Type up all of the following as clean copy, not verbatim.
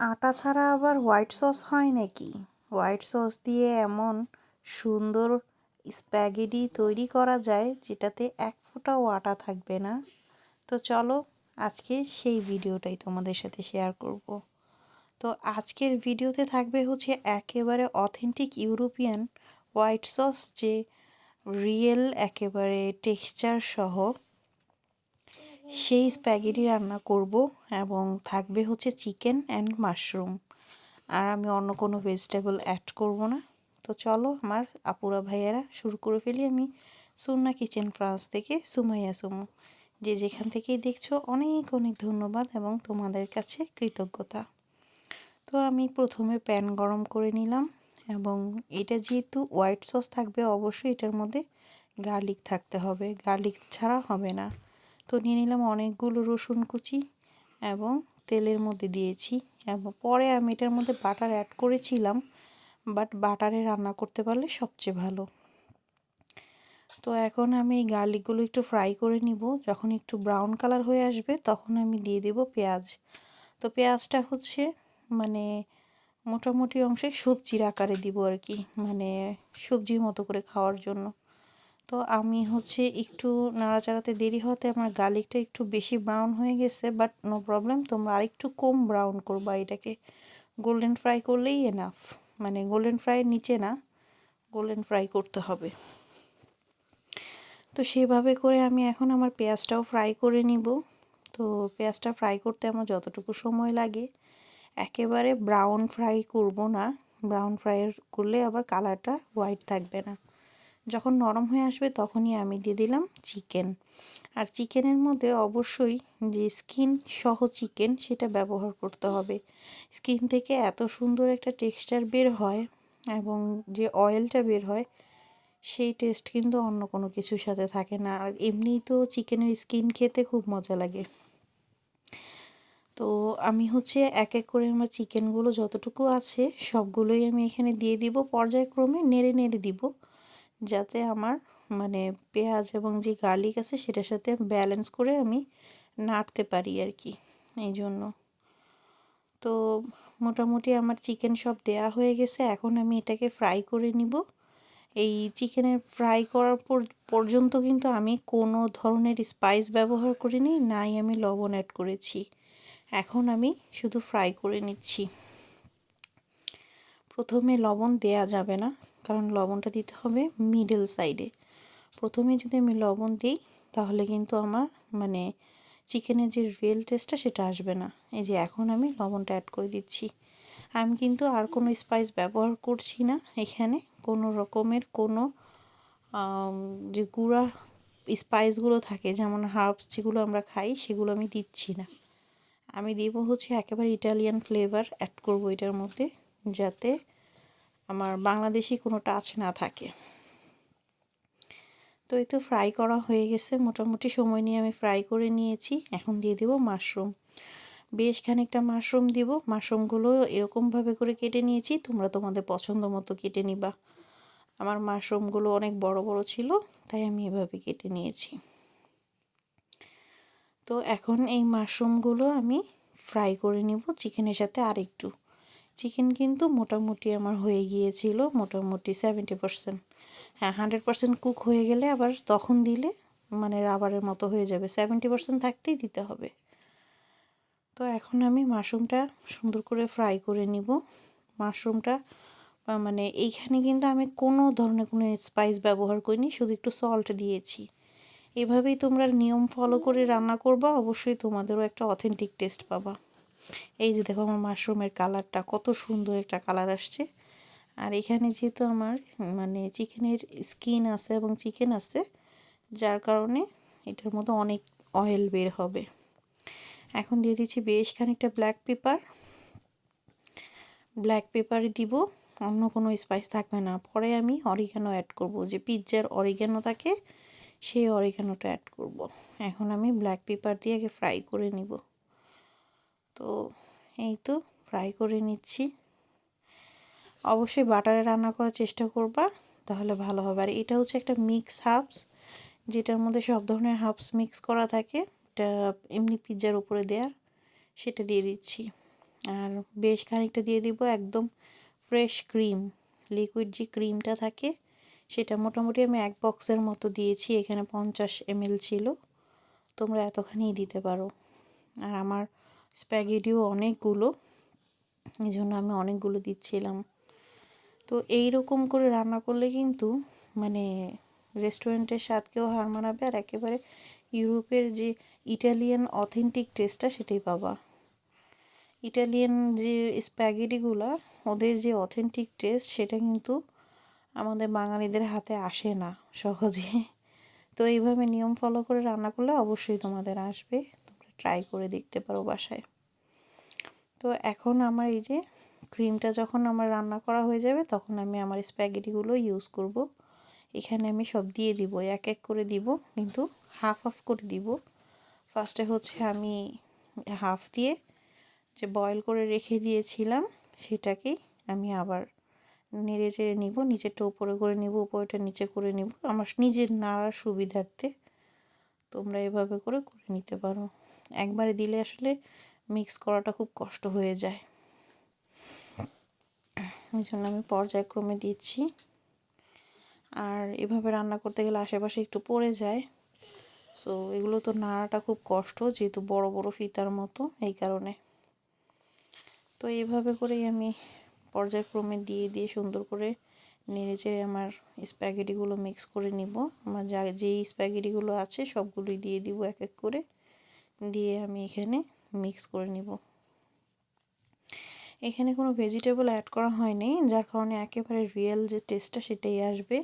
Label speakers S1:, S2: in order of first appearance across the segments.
S1: আটা ছাড়া আবার হোয়াইট সস হয় নাকি? হোয়াইট সস দিয়ে এমন সুন্দর স্প্যাগেটি তৈরি করা যায় যেটাতে এক ফোঁটাও আটা থাকবে না। তো চলো আজকে সেই ভিডিওটাই তোমাদের সাথে শেয়ার করব। তো আজকের ভিডিওতে থাকবে হচ্ছে একেবারে অথেন্টিক ইউরোপিয়ান হোয়াইট সস, যে রিয়েল একেবারে টেক্সচার সহ সেই স্প্যাগেটি রান্না করব, এবং থাকবে হচ্ছে চিকেন অ্যান্ড মাশরুম। আর আমি অন্য কোনো ভেজিটেবল অ্যাড করব না। তো চলো আমার আপুরা ভাইয়ারা শুরু করে ফেলি। আমি সুন্না কিচেন ফ্রান্স থেকে সুমাইয়া সুমু। যে যেখান থেকেই দেখছো অনেক অনেক ধন্যবাদ এবং তোমাদের কাছে কৃতজ্ঞতা। তো আমি প্রথমে প্যান গরম করে নিলাম, এবং এটা যেহেতু হোয়াইট সস থাকবে অবশ্যই এটার মধ্যে গার্লিক থাকতে হবে, গার্লিক ছাড়া হবে না। তো নিয়ে নিলাম অনেকগুলো রসুন কুচি এবং তেলের মধ্যে দিয়েছি, এবং পরে আমি এটার মধ্যে বাটার অ্যাড করেছিলাম, বাট বাটারে রান্না করতে পারলে সবচেয়ে ভালো। তো এখন আমি এই গার্লিকগুলো একটু ফ্রাই করে নিব। যখন একটু ব্রাউন কালার হয়ে আসবে তখন আমি দিয়ে দেব পেঁয়াজ। তো পেঁয়াজটা হচ্ছে মানে মোটামুটি অংশে সবজির আকারে দিব আর কি, মানে সবজির মতো করে খাওয়ার জন্য। তো আমি হচ্ছে একটু নাড়াচাড়াতে দেরি হতে আমার গার্লিকটা একটু বেশি ব্রাউন হয়ে গেছে, বাট নো প্রবলেম, তোমরা আরেকটু কম ব্রাউন করবা, এটাকে গোল্ডেন ফ্রাই করলেই এনাফ। মানে গোল্ডেন ফ্রাইয়ের নিচে না, গোল্ডেন ফ্রাই করতে হবে। তো সেভাবে করে আমি এখন আমার পেঁয়াজটাও ফ্রাই করে নিব। তো পেঁয়াজটা ফ্রাই করতে আমার যতটুকু সময় লাগে, একেবারে ব্রাউন ফ্রাই করব না, ব্রাউন ফ্রাই করলে আবার কালারটা হোয়াইট থাকবে না। যখন নরম হয়ে আসবে তখনই আমি দিয়ে দিলাম চিকেন। আর চিকেনের মধ্যে অবশ্যই যে স্কিন সহ চিকেন সেটা ব্যবহার করতে হবে। স্কিন থেকে এত সুন্দর একটা টেক্সচার বের হয়, এবং যে অয়েলটা বের হয় সেই টেস্ট কিন্তু অন্য কোনো কিছুর সাথে থাকে না। আর এমনিই তো চিকেনের স্কিন খেতে খুব মজা লাগে। তো আমি হচ্ছে এক এক করে আমার চিকেনগুলো যতটুকু আছে সবগুলোই আমি এখানে দিয়ে দিব, পর্যায়ক্রমে নেড়ে নেড়ে দিব, যাতে আমার মানে পেঁয়াজ এবং যে গার্লিক আছে সেটার সাথে ব্যালেন্স করে আমি নাড়তে পারি আর কি, এই জন্য। তো মোটামুটি আমার চিকেন সব দেয়া হয়ে গেছে, এখন আমি এটাকে ফ্রাই করে নিব। এই চিকেনের ফ্রাই করার পর্যন্ত কিন্তু আমি কোনো ধরনের স্পাইস ব্যবহার করিনি, নাই আমি লবণ অ্যাড করেছি। এখন আমি শুধু ফ্রাই করে নিচ্ছি। প্রথমে লবণ দেয়া যাবে না, কারণ লবণটা দিতে হবে মিডল সাইডে। প্রথমে যদি আমি লবণ দিই তাহলে কিন্তু আমার মানে চিকেনের যে রিয়েল টেস্টটা সেটা আসবে না। এই যে এখন আমি লবণটা অ্যাড করে দিচ্ছি। আমি কিন্তু আর কোনো স্পাইস ব্যবহার করছি না এখানে, কোনো রকমের কোনো যে গুঁড়া স্পাইসগুলো থাকে যেমন হার্বস যেগুলো আমরা খাই সেগুলো আমি দিচ্ছি না। আমি দিব হচ্ছে একেবারে ইটালিয়ান ফ্লেভার অ্যাড করব এটার মধ্যে, যাতে আমার বাংলাদেশি কোনো টাচ না থাকে। তো এই তো ফ্রাই করা হয়ে গেছে, মোটামুটি সময় নিয়ে আমি ফ্রাই করে নিয়েছি। এখন দিয়ে দেব মাশরুম, বেশ খানিকটা মাশরুম দিব। মাশরুমগুলো এরকমভাবে করে কেটে নিয়েছি, তোমরা তোমাদের পছন্দ মতো কেটে নিবা। আমার মাশরুমগুলো অনেক বড় বড় ছিল, তাই আমি এভাবে কেটে নিয়েছি। তো এখন এই মাশরুমগুলো আমি ফ্রাই করে নিব চিকেনের সাথে আরেকটু। চিকেন কিন্তু মোটামুটি আমার হয়ে গিয়েছিল, মোটামুটি 70%। হ্যাঁ, 100% কুক হয়ে গেলে আবার তখন দিলে মানে রাবারের মতো হয়ে যাবে, 70% থাকতেই দিতে হবে। তো এখন আমি মাশরুমটা সুন্দর করে ফ্রাই করে নিব। মাশরুমটা মানে এইখানে কিন্তু আমি কোনো ধরনের কোনো স্পাইস ব্যবহার করিনি, শুধু একটু সল্ট দিয়েছি। এভাবেই তোমরা নিয়ম ফলো করে রান্না করবা, অবশ্যই তোমাদেরও একটা অথেন্টিক টেস্ট পাবা। এই যে দেখো আমার মাশরুমের কালারটা কত সুন্দর একটা কালার আসছে। আর এখানে যেহেতু আমার মানে চিকেনের স্কিন আছে এবং চিকেন আছে, যার কারণে এটার মধ্যে অনেক অয়েল বের হবে। এখন দিয়ে দিচ্ছি বেশ খানিকটা ব্ল্যাক পেপার দিব, অন্য কোনো স্পাইস থাকবে না। পরে আমি অরিগানো অ্যাড করব, যে পিৎজার অরিগানো থাকে সেই অরিগানোটা অ্যাড করব। এখন আমি ব্ল্যাক পেপার দিয়ে আগে ফ্রাই করে নিব। তো এই তো ফ্রাই করে নিচ্ছি। অবশ্যই বাটারে রান্না করার চেষ্টা করবা, তাহলে ভালো হবে। আর এটা হচ্ছে একটা মিক্স হার্বস, যেটার মধ্যে সব ধরনের হার্বস মিক্স করা থাকে। এটা এমনি পিৎজার উপরে দেওয়ার, সেটা দিয়ে দিচ্ছি। আর বেশ খানিকটা দিয়ে দিব একদম ফ্রেশ ক্রিম, লিকুইড যে ক্রিমটা থাকে সেটা মোটামুটি আমি 1 বক্সের মতো দিয়েছি। এখানে 50 ml ছিল, তোমরা এতখানিই দিতে পারো। আর আমার স্প্যাগেটিও অনেকগুলো, এই জন্য আমি অনেকগুলো দিচ্ছিলাম। তো এই রকম করে রান্না করলে কিন্তু মানে রেস্টুরেন্টের স্বাদকেও হার মানাবে, আর একেবারে ইউরোপের যে ইটালিয়ান অথেন্টিক টেস্টটা সেটাই পাবা। ইটালিয়ান যে স্প্যাগেটিগুলো, ওদের যে অথেন্টিক টেস্ট সেটা কিন্তু আমাদের বাঙালিদের হাতে আসে না সহজে। তো এইভাবে নিয়ম ফলো করে রান্না করলে অবশ্যই তোমাদের আসবে, তোমরা ট্রাই করে দেখতে পারো বাসায়। তো এখন আমার এই যে ক্রিমটা যখন আমার রান্না করা হয়ে যাবে তখন আমি আমার স্প্যাগেটিগুলো ইউজ করব। এখানে আমি সব দিয়ে দিব, এক এক করে দিব, কিন্তু হাফ হাফ করে দিব। ফার্স্টে হচ্ছে আমি হাফ দিয়ে যে বয়েল করে রেখে দিয়েছিলাম সেটাকেই আমি আবার নেড়ে চেড়ে নিব, নিচেরটা উপরে করে নিব, উপরেটা নিচে করে নিব, আমার নিজের নাড়ার সুবিধার্থে তোমরা এভাবে করে করে নিতে পারো। একবারে দিলে আসলে মিক্স করাটা খুব কষ্ট হয়ে যায়, এই জন্য আমি পর্যায়ক্রমে দিচ্ছি। আর এভাবে রান্না করতে গেলে আশেপাশে একটু পড়ে যায়, সো এগুলো তো নাড়াটা খুব কষ্ট, যেহেতু বড় বড় ফিতার মতো, এই কারণে। তো এইভাবে করেই আমি পর্যায়ক্রমে দিয়ে দিয়ে সুন্দর করে নেড়ে চেড়ে আমার স্প্যাগেটিগুলো মিক্স করে নিব। আমার যেই স্প্যাগেটিগুলো আছে সবগুলোই দিয়ে দিব এক এক করে, দিয়ে আমি এখানে মিক্স করে নিব। এখানে কোনো ভেজিটেবল অ্যাড করা হয়নি, যার কারণে একেবারে রিয়েল যে টেস্টটা সেটাই আসবে।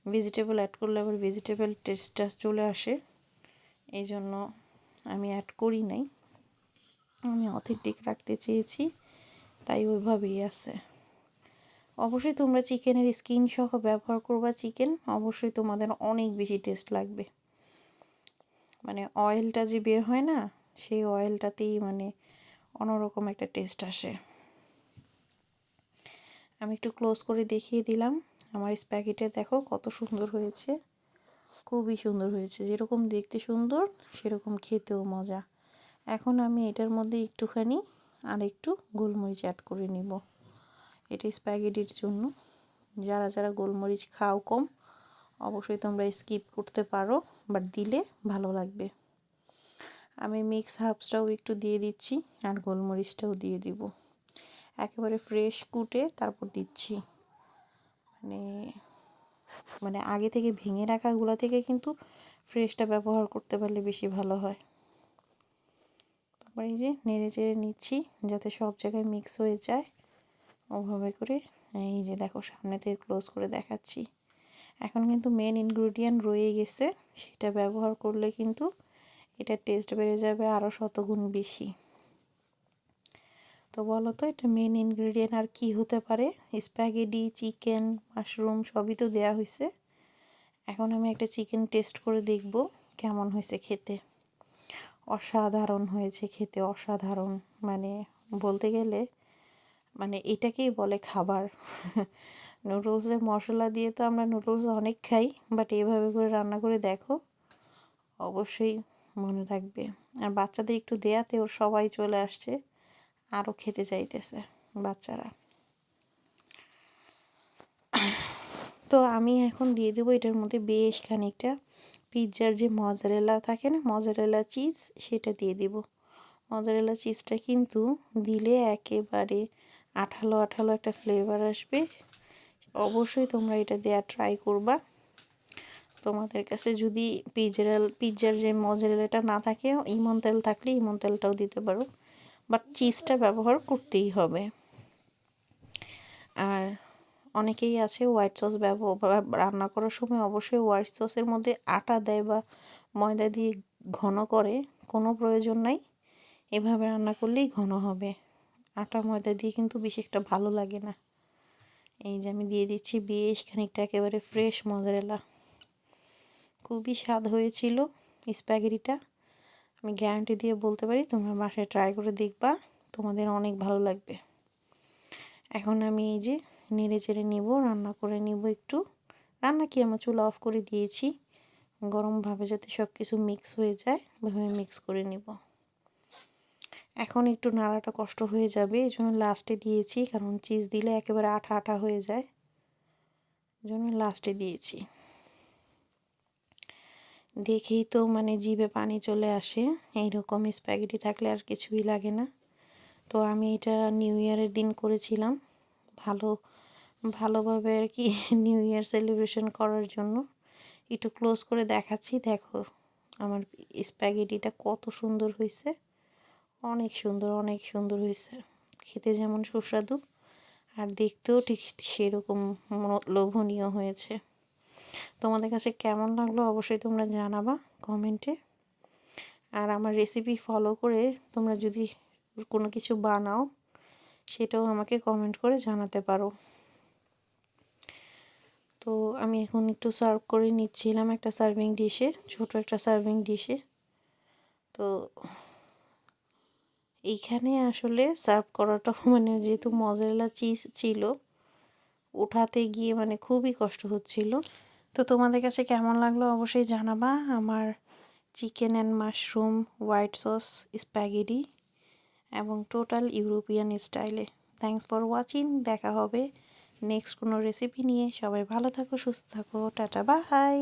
S1: ভেজিটেবল অ্যাড করলে আবার ভেজিটেবল টেস্টটা চলে আসে, এই জন্য আমি অ্যাড করি নাই। আমি অথেন্টিক রাখতে চেয়েছি, তাই ওইভাবেই আছে। অবশ্যই তোমরা চিকেনের স্কিন সহ ব্যবহার করবা চিকেন, অবশ্যই তোমাদের অনেক বেশি টেস্ট লাগবে। মানে অয়েলটা যে বের হয় না, সেই অয়েলটাতেই মানে অন্যরকম একটা টেস্ট আসে। আমি একটু ক্লোজ করে দেখিয়ে দিলাম আমার স্প্যাগেটি, দেখো কত সুন্দর হয়েছে, খুবই সুন্দর হয়েছে। যেরকম দেখতে সুন্দর সেরকম খেতেও মজা। এখন আমি এটার মধ্যে একটুখানি আর একটু গোলমরিচ অ্যাড করে নিব, এটা স্প্যাগেটির জন্য। যারা যারা গোলমরিচ খাও কম, অবশ্যই তোমরা স্কিপ করতে পারো, বাট দিলে ভালো লাগবে। আমি মিক্স হার্বসটাও একটু দিয়ে দিচ্ছি, আর গোলমরিচটাও দিয়ে দিব, একেবারে ফ্রেশ কুটে তারপর দিচ্ছি। মানে মানে আগে থেকে ভেঙে রাখাগুলো থেকে কিন্তু ফ্রেশটা ব্যবহার করতে পারলে বেশি ভালো হয়। তারপর এই যে নেড়ে চেড়ে নিচ্ছি যাতে সব জায়গায় মিক্স হয়ে যায়, ওভাবে করে। এই যে দেখো সামনে থেকে ক্লোজ করে দেখাচ্ছি। এখন কিন্তু মেন ইনগ্রেডিয়েন্ট রয়ে গেছে, সেটা ব্যবহার করলে কিন্তু এটার টেস্ট বেড়ে যাবে আরও শতগুণ বেশি। তো বলো তো এটা মেন ইনগ্রেডিয়েন্ট আর কি হতে পারে? স্প্যাগেটি, চিকেন, মাশরুম সবই তো দেয়া হয়েছে। এখন আমি একটা চিকেন টেস্ট করে দেখব কেমন হয়েছে খেতে। অসাধারণ হয়েছে খেতে, অসাধারণ। মানে বলতে গেলে মানে এটাকেই বলে খাবার। নুডলসে মশলা দিয়ে তো আমরা নুডলস অনেক খাই, বাট এভাবে করে রান্না করে দেখো, অবশ্যই মনে থাকবে। আর বাচ্চাদের একটু দেয়াতে ওর সবাই চলে আসছে, আরও খেতে চাইতেছে বাচ্চারা। তো আমি এখন দিয়ে দেবো এটার মধ্যে বেশ খানিকটা পিৎজার যে মজারেলা থাকে না, মজারেলা চিজ, সেটা দিয়ে দেবো। মজারেলা চিজটা কিন্তু দিলে একেবারে আঠালো আঠালো একটা ফ্লেভার আসবে। অবশ্যই তোমরা এটা দেওয়া ট্রাই করবা। তোমাদের কাছে যদি পিৎজার যে মজারেলাটা না থাকে, ইমন তেল থাকলে ইমন তেলটাও দিতে পারো, বাট চিজটা ব্যবহার করতেই হবে। আর অনেকেই আছে হোয়াইট সস রান্না করার সময় অবশ্যই হোয়াইট সসের মধ্যে আটা দেয় বা ময়দা দিয়ে ঘন করে, কোনো প্রয়োজন নাই। এভাবে রান্না করলেই ঘন হবে, আটা ময়দা দিয়ে কিন্তু বেশি একটা ভালো লাগে না। এই যে আমি দিয়ে দিচ্ছি বেশ খানিকটা একেবারে ফ্রেশ মজারেলা। খুবই স্বাদ হয়েছিল স্প্যাগেটিটা, আমি গ্যারান্টি দিয়ে বলতে পারি। তোমরা বাসায় ট্রাই করে দেখবা, তোমাদের অনেক ভালো লাগবে। এখন আমি এই যে নেড়ে চেড়ে নিব, রান্না করে নিব একটু। রান্না কি, আমার চুলা অফ করে দিয়েছি, গরমভাবে যাতে সব কিছু মিক্স হয়ে যায়, ভাবে মিক্স করে নিব। এখন একটু নাড়াটা কষ্ট হয়ে যাবে, এই জন্য লাস্টে দিয়েছি, কারণ চিজ দিলে একেবারে আঠা আঠা হয়ে যায়, এই জন্য লাস্টে দিয়েছি। দেখেই তো মানে জিভে পানি চলে আসে, এইরকম স্প্যাগেটি থাকলে আর কিছুই লাগে না। তো আমি এটা নিউ ইয়ারের দিন করেছিলাম, ভালোভাবে আর কি নিউ ইয়ার সেলিব্রেশন করার জন্য। একটু ক্লোজ করে দেখাচ্ছি, দেখো আমার স্প্যাগেটিটা কত সুন্দর হয়েছে, অনেক সুন্দর হয়েছে, খেতে যেমন সুস্বাদু আর দেখতেও ঠিক সেরকম লোভনীয় হয়েছে। তোমাদের কাছে কেমন লাগলো অবশ্যই তোমরা জানাবা কমেন্টে। আর আমার রেসিপি ফলো করে তোমরা যদি কোনো কিছু বানাও সেটাও আমাকে কমেন্ট করে জানাতে পারো। তো আমি এখন একটু সার্ভ করে নিচ্ছিলাম একটা সার্ভিং ডিশে, ছোট একটা সার্ভিং ডিশে। তো এইখানে আসলে সার্ভ করাটা মানে যেহেতু মজারেলা চিজ ছিল, ওঠাতে গিয়ে মানে খুবই কষ্ট হচ্ছিল। তো তোমাদের কাছে কেমন লাগলো অবশ্যই জানাবা আমার chicken and mushroom white sauce spaghetti এবং টোটাল ইউরোপিয়ান স্টাইলে। থ্যাঙ্কস ফর ওয়াচিং, দেখা হবে নেক্সট কোনো রেসিপি নিয়ে। সবাই ভালো থাকো, সুস্থ থাকো, টাটা বাই।